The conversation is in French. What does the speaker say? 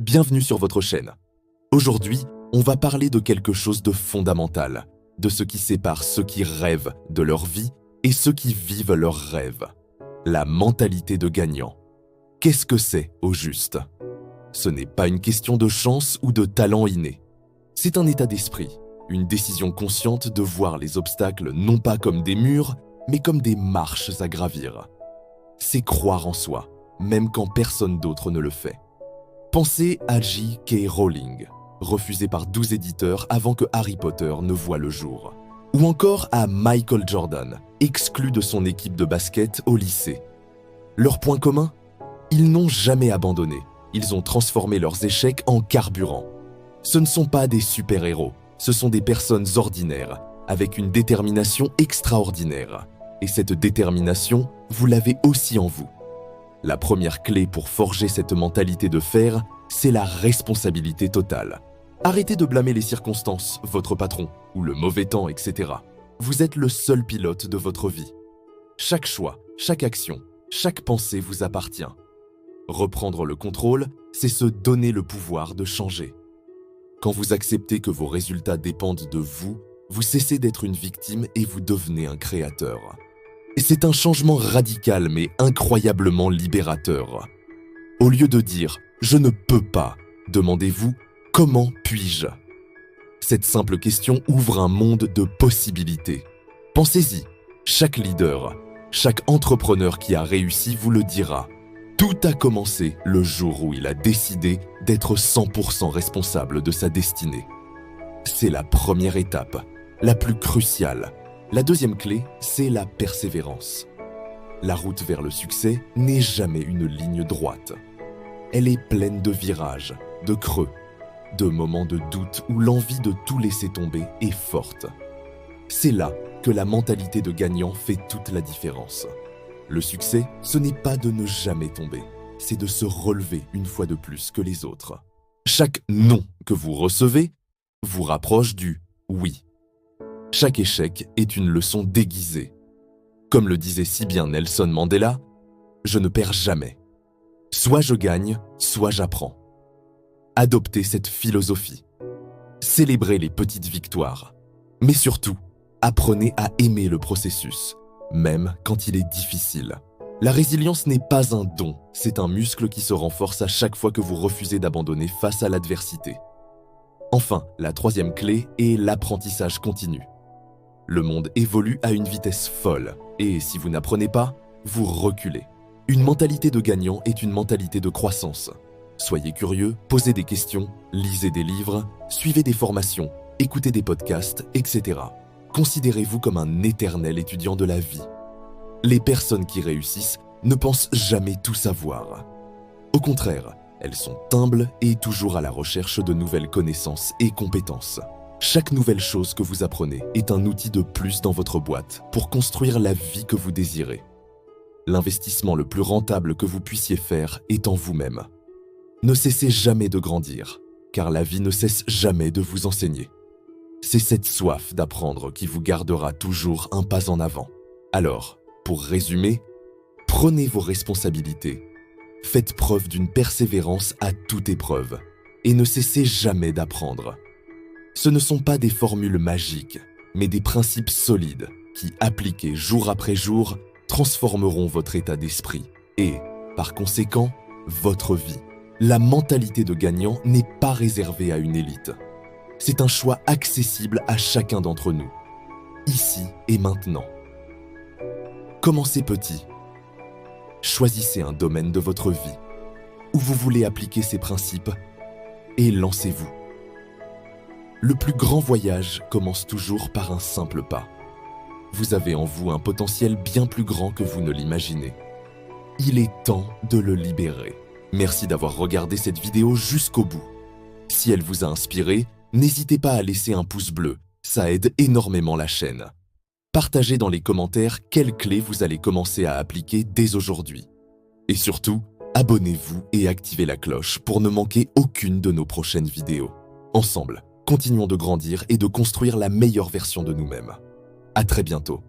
Bienvenue sur votre chaîne. Aujourd'hui, on va parler de quelque chose de fondamental, de ce qui sépare ceux qui rêvent de leur vie et ceux qui vivent leurs rêves. La mentalité de gagnant. Qu'est-ce que c'est au juste? Ce n'est pas une question de chance ou de talent inné. C'est un état d'esprit, une décision consciente de voir les obstacles non pas comme des murs, mais comme des marches à gravir. C'est croire en soi, même quand personne d'autre ne le fait. Pensez à J.K. Rowling, refusée par 12 éditeurs avant que Harry Potter ne voie le jour. Ou encore à Michael Jordan, exclu de son équipe de basket au lycée. Leur point commun? Ils n'ont jamais abandonné. Ils ont transformé leurs échecs en carburant. Ce ne sont pas des super-héros, ce sont des personnes ordinaires, avec une détermination extraordinaire. Et cette détermination, vous l'avez aussi en vous. La première clé pour forger cette mentalité de fer, c'est la responsabilité totale. Arrêtez de blâmer les circonstances, votre patron, ou le mauvais temps, etc. Vous êtes le seul pilote de votre vie. Chaque choix, chaque action, chaque pensée vous appartient. Reprendre le contrôle, c'est se donner le pouvoir de changer. Quand vous acceptez que vos résultats dépendent de vous, vous cessez d'être une victime et vous devenez un créateur. Et c'est un changement radical mais incroyablement libérateur. Au lieu de dire « je ne peux pas », demandez-vous « comment puis-je » Cette simple question ouvre un monde de possibilités. Pensez-y, chaque leader, chaque entrepreneur qui a réussi vous le dira. Tout a commencé le jour où il a décidé d'être 100% responsable de sa destinée. C'est la première étape, la plus cruciale. La deuxième clé, c'est la persévérance. La route vers le succès n'est jamais une ligne droite. Elle est pleine de virages, de creux, de moments de doute où l'envie de tout laisser tomber est forte. C'est là que la mentalité de gagnant fait toute la différence. Le succès, ce n'est pas de ne jamais tomber, c'est de se relever une fois de plus que les autres. Chaque non que vous recevez vous rapproche du oui. Chaque échec est une leçon déguisée. Comme le disait si bien Nelson Mandela, « Je ne perds jamais. Soit je gagne, soit j'apprends. » Adoptez cette philosophie. Célébrez les petites victoires. Mais surtout, apprenez à aimer le processus, même quand il est difficile. La résilience n'est pas un don, c'est un muscle qui se renforce à chaque fois que vous refusez d'abandonner face à l'adversité. Enfin, la troisième clé est l'apprentissage continu. Le monde évolue à une vitesse folle, et si vous n'apprenez pas, vous reculez. Une mentalité de gagnant est une mentalité de croissance. Soyez curieux, posez des questions, lisez des livres, suivez des formations, écoutez des podcasts, etc. Considérez-vous comme un éternel étudiant de la vie. Les personnes qui réussissent ne pensent jamais tout savoir. Au contraire, elles sont humbles et toujours à la recherche de nouvelles connaissances et compétences. Chaque nouvelle chose que vous apprenez est un outil de plus dans votre boîte pour construire la vie que vous désirez. L'investissement le plus rentable que vous puissiez faire est en vous-même. Ne cessez jamais de grandir, car la vie ne cesse jamais de vous enseigner. C'est cette soif d'apprendre qui vous gardera toujours un pas en avant. Alors, pour résumer, prenez vos responsabilités, faites preuve d'une persévérance à toute épreuve et ne cessez jamais d'apprendre. Ce ne sont pas des formules magiques, mais des principes solides qui, appliqués jour après jour, transformeront votre état d'esprit et, par conséquent, votre vie. La mentalité de gagnant n'est pas réservée à une élite. C'est un choix accessible à chacun d'entre nous, ici et maintenant. Commencez petit. Choisissez un domaine de votre vie où vous voulez appliquer ces principes et lancez-vous. Le plus grand voyage commence toujours par un simple pas. Vous avez en vous un potentiel bien plus grand que vous ne l'imaginez. Il est temps de le libérer. Merci d'avoir regardé cette vidéo jusqu'au bout. Si elle vous a inspiré, n'hésitez pas à laisser un pouce bleu, ça aide énormément la chaîne. Partagez dans les commentaires quelles clés vous allez commencer à appliquer dès aujourd'hui. Et surtout, abonnez-vous et activez la cloche pour ne manquer aucune de nos prochaines vidéos. Ensemble, continuons de grandir et de construire la meilleure version de nous-mêmes. À très bientôt.